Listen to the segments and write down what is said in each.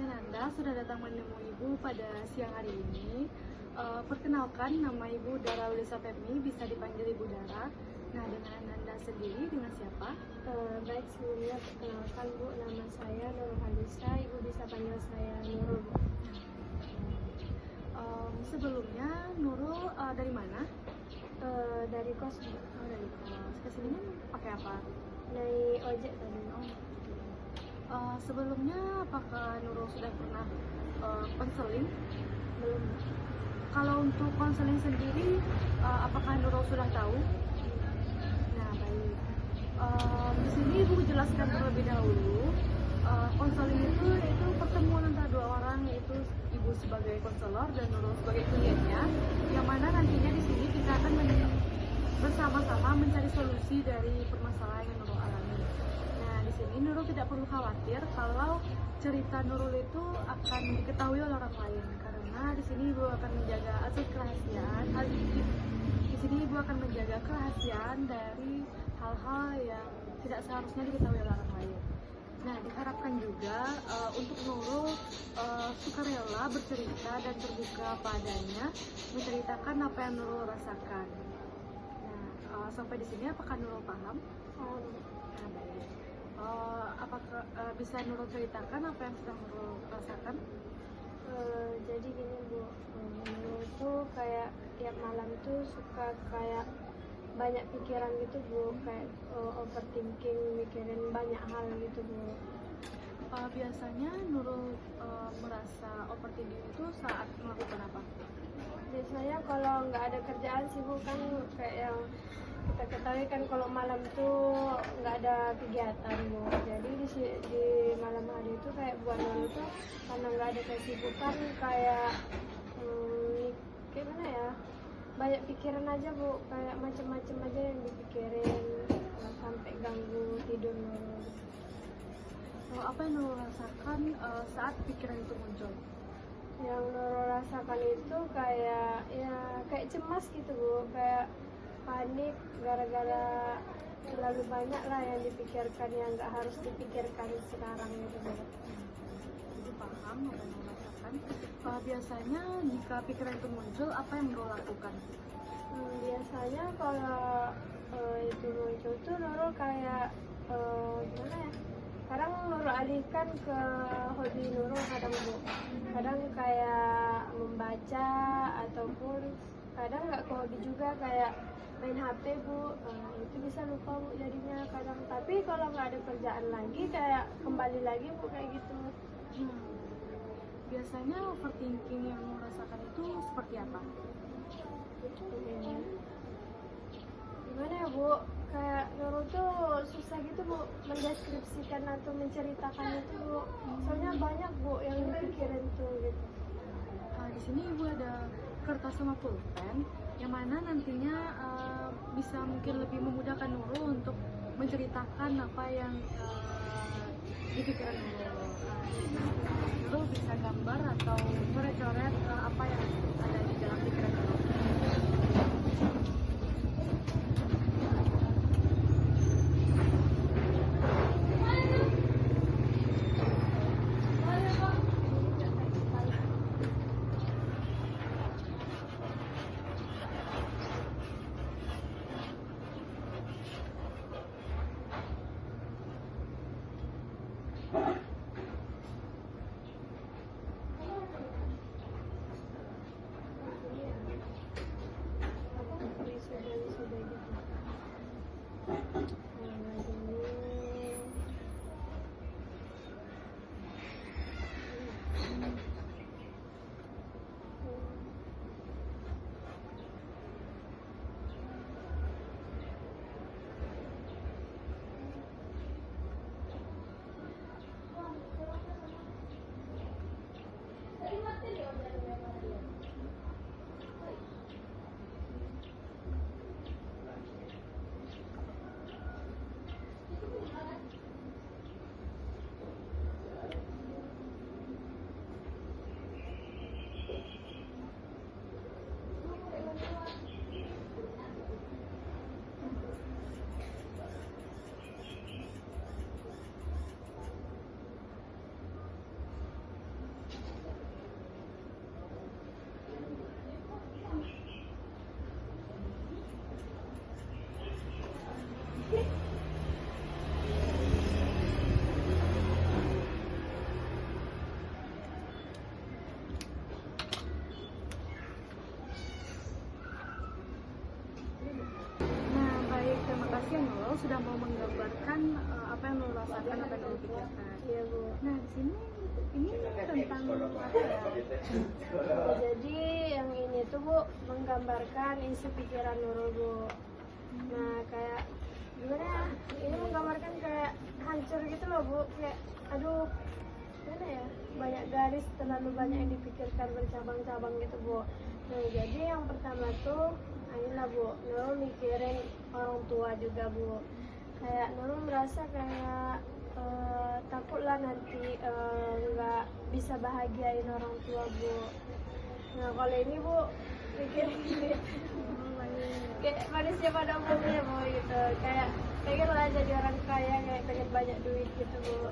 kasih Ananda sudah datang menemui Ibu pada siang hari ini. Perkenalkan, nama Ibu Dara Ulisa Femi, bisa dipanggil Ibu Dara. Nah, dengan Ananda sendiri, dengan siapa? Baik, sebelumnya perkenalkan Bu, nama saya Nurul Halisa, Ibu bisa panggil saya Nurul Bu. Sebelumnya, Nurul dari mana? Dari kos Bu. Dari kos. Kesininya pakai apa? Naik ojek tadi. Sebelumnya, apakah Nurul sudah pernah konseling? Belum Bu. Kalau untuk konseling sendiri, apakah Nurul sudah tahu? Nah, baik. Di sini Ibu jelaskan terlebih dahulu. Konseling itu yaitu pertemuan antara dua orang, yaitu Ibu sebagai konselor dan Nurul sebagai kliennya, yang mana nantinya di sini kita akan bersama-sama mencari solusi dari permasalahan yang Nurul alami. Nah, di sini Nurul tidak perlu khawatir kalau cerita Nurul itu akan diketahui oleh orang lain, karena di sini Ibu akan menjaga asas kerahasiaan. Di sini Ibu akan menjaga kerahasiaan dari hal-hal yang tidak seharusnya diketahui oleh orang lain. Nah, diharapkan juga untuk Nurul sukarela bercerita dan terbuka padanya, menceritakan apa yang Nurul rasakan. Nah, sampai di sini apakah Nurul paham? Nah, baik. Apakah bisa Nurul ceritakan apa yang sedang Nurul rasakan? Jadi gini Bu, Nurul tuh kayak tiap malam tuh suka kayak banyak pikiran gitu Bu, kayak overthinking, mikirin banyak hal gitu Bu. Biasanya Nurul merasa overthinking itu saat melakukan apa? Biasanya kalau nggak ada kerjaan sih Bu, kan kayak yang kita ketahui kan kalau malam tuh nggak ada kegiatan Bu. Jadi di malam hari itu kayak buat Nurul tuh karena nggak ada kesibukan kayak gimana ya, banyak pikiran aja Bu, kayak macam-macam aja yang dipikirin sampai ganggu tidur Nurul. Apa yang Nurul rasakan saat pikiran itu muncul? Yang Nurul rasakan itu kayak cemas gitu Bu, kayak panik gara-gara terlalu banyak lah yang dipikirkan yang nggak harus dipikirkan sekarang gitu Bu. Jadi paham apa yang Nurul rasakan. Biasanya jika pikiran itu muncul, apa yang Nurul lakukan? Biasanya kalau itu muncul tuh Nurul kayak gimana ya? Kadang Nurul alihkan ke hobi Nurul kadang Bu. Kadang kayak membaca ataupun kadang nggak ke hobi juga kayak main HP Bu. Itu bisa lupa Bu jadinya kadang. Tapi kalau nggak ada kerjaan lagi kayak kembali lagi Bu kayak gitu. Biasanya overthinking yang Nurul rasakan itu seperti apa? Gimana ya Bu, kayak Nurul tuh susah gitu Bu mendeskripsikan atau menceritakan itu Bu, soalnya banyak Bu yang dipikirin tuh gitu. Di sini Ibu ada kertas sama pulpen, yang mana nantinya bisa mungkin lebih memudahkan Nurul untuk menceritakan apa yang di pikiran Nurul. Nurul bisa gambar atau coret-coret apa yang ada di dalam pikiran Nurul. sudah mau menggambarkan apa yang Nurul rasakan, apa yang Nurul pikirkan. Iya Bu. Nah di sini ini tentang apa ya? Jadi yang ini tuh Bu menggambarkan isi pikiran Nurul Bu. Nah kayak gimana ya? Ini menggambarkan kayak hancur gitu loh Bu. Kayak aduh gimana ya? Banyak garis, terlalu banyak yang dipikirkan bercabang-cabang gitu Bu. Nah jadi yang pertama tuh inilah Bu, Nurul mikirin orang tua juga Bu. Kayak Nurul merasa kayak takutlah nanti nggak bisa bahagiain orang tua Bu. Nah kalau ini Bu mikirin gini, kayak manusia pada umumnya Bu gitu. Kayak pengen lah jadi orang kaya, kayak pengen banyak duit gitu Bu.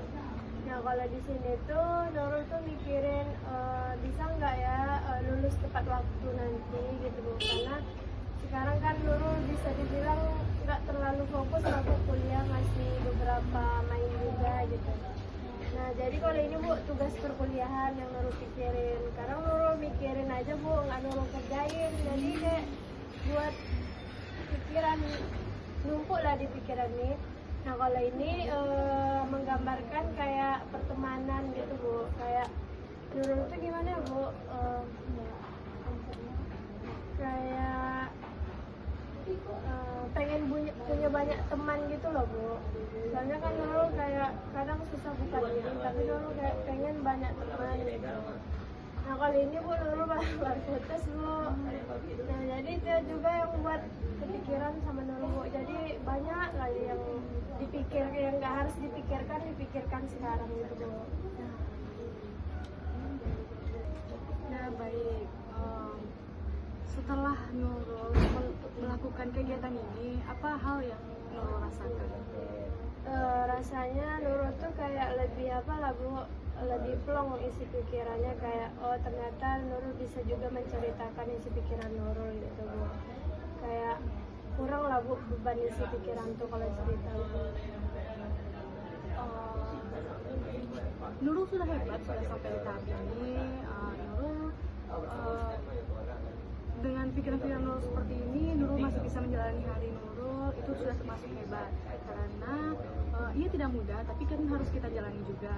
Nah kalau di sini tuh Nurul tuh mikirin bisa nggak ya lulus tepat waktu nanti gitu Bu. Karena sekarang kan Nurul bisa dibilang nggak terlalu fokus aku kuliah, masih beberapa main juga gitu. Nah jadi kalau ini Bu tugas perkuliahan yang Nurul pikirin. Karena Nurul mikirin aja Bu, nggak Nurul kerjain. Jadi kayak buat pikiran numpuk lah di pikiran nih. Nah kalau ini menggambarkan kayak pertemanan gitu Bu. Kayak Nurul tuh gimana Bu? Kayak pengen punya banyak teman gitu loh Bu. Soalnya kan Nurul kayak kadang susah bukan diri, tapi Nurul kayak pengen banyak teman gitu. Nah kali ini Bu Nurul baru putus Bu. Nah jadi itu juga yang buat kepikiran sama Nurul Bu. Jadi banyak lagi yang dipikir, yang nggak harus dipikirkan sekarang gitu Bu. Nah baik, setelah Nurul melakukan kegiatan ini, apa hal yang Nurul rasakan? Rasanya Nurul tuh kayak lebih apa lah Bu, lebih plong isi pikirannya, kayak oh ternyata Nurul bisa juga menceritakan isi pikiran Nurul gitu Bu. Kayak kurang lah Bu beban isi pikiran tuh kalau cerita gitu. Nurul sudah hebat, sudah sampai di tahap ini. Nurul dengan pikiran-pikiran Nurul seperti ini, Nurul masih bisa menjalani hari Nurul, itu sudah termasuk hebat. Karena ia tidak mudah, tapi kan harus kita jalani juga.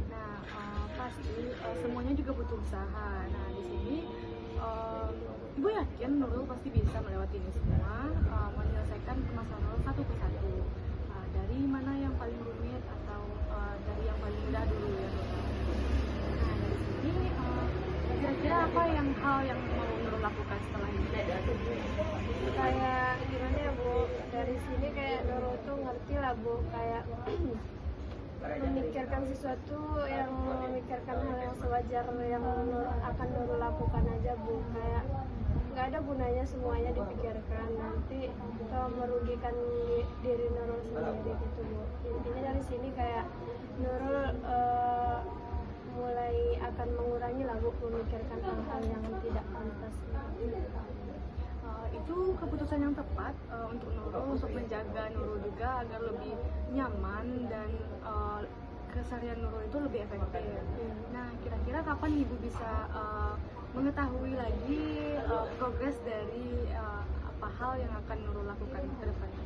Nah, pasti semuanya juga butuh usaha. Nah, di sini Ibu yakin Nurul pasti bisa melewati ini semua, menyelesaikan permasalahan Nurul satu persatu. Dari mana yang paling rumit atau dari yang paling mudah dulu ya Nurul. Nah, dari sini kira-kira apa hal yang mau Nurul lakukan setelah ini? Kayak gimana ya Bu, dari sini kayak Nurul tuh ngerti lah Bu, kayak memikirkan sesuatu, yang memikirkan hal yang sewajar yang akan Nurul lakukan aja Bu. Kayak nggak ada gunanya semuanya dipikirkan, nanti merugikan diri Nurul sendiri gitu Bu. Intinya dari sini kayak Nurul mulai akan mengurangi lah Bu, memikirkan hal-hal yang tidak pantas. Itu keputusan yang tepat untuk Nurul, untuk menjaga Nurul juga agar lebih nyaman dan keseharian Nurul itu lebih efektif. Nah, kira-kira kapan Ibu bisa mengetahui lagi progres dari apa hal yang akan Nurul lakukan ke depannya?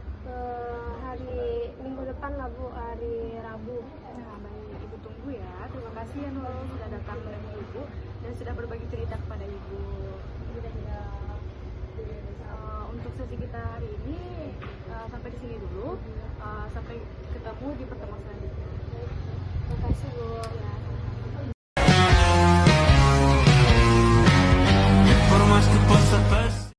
Hari minggu depan lah Bu, hari Rabu. Nah, baik, Ibu tunggu ya. Terima kasih ya Nurul sudah datang menemui Ibu dan sudah berbagi cerita kepada Ibu. Untuk sesi kita hari ini sampai di sini dulu. Sampai ketemu di pertemuan selanjutnya. Terima kasih Bu.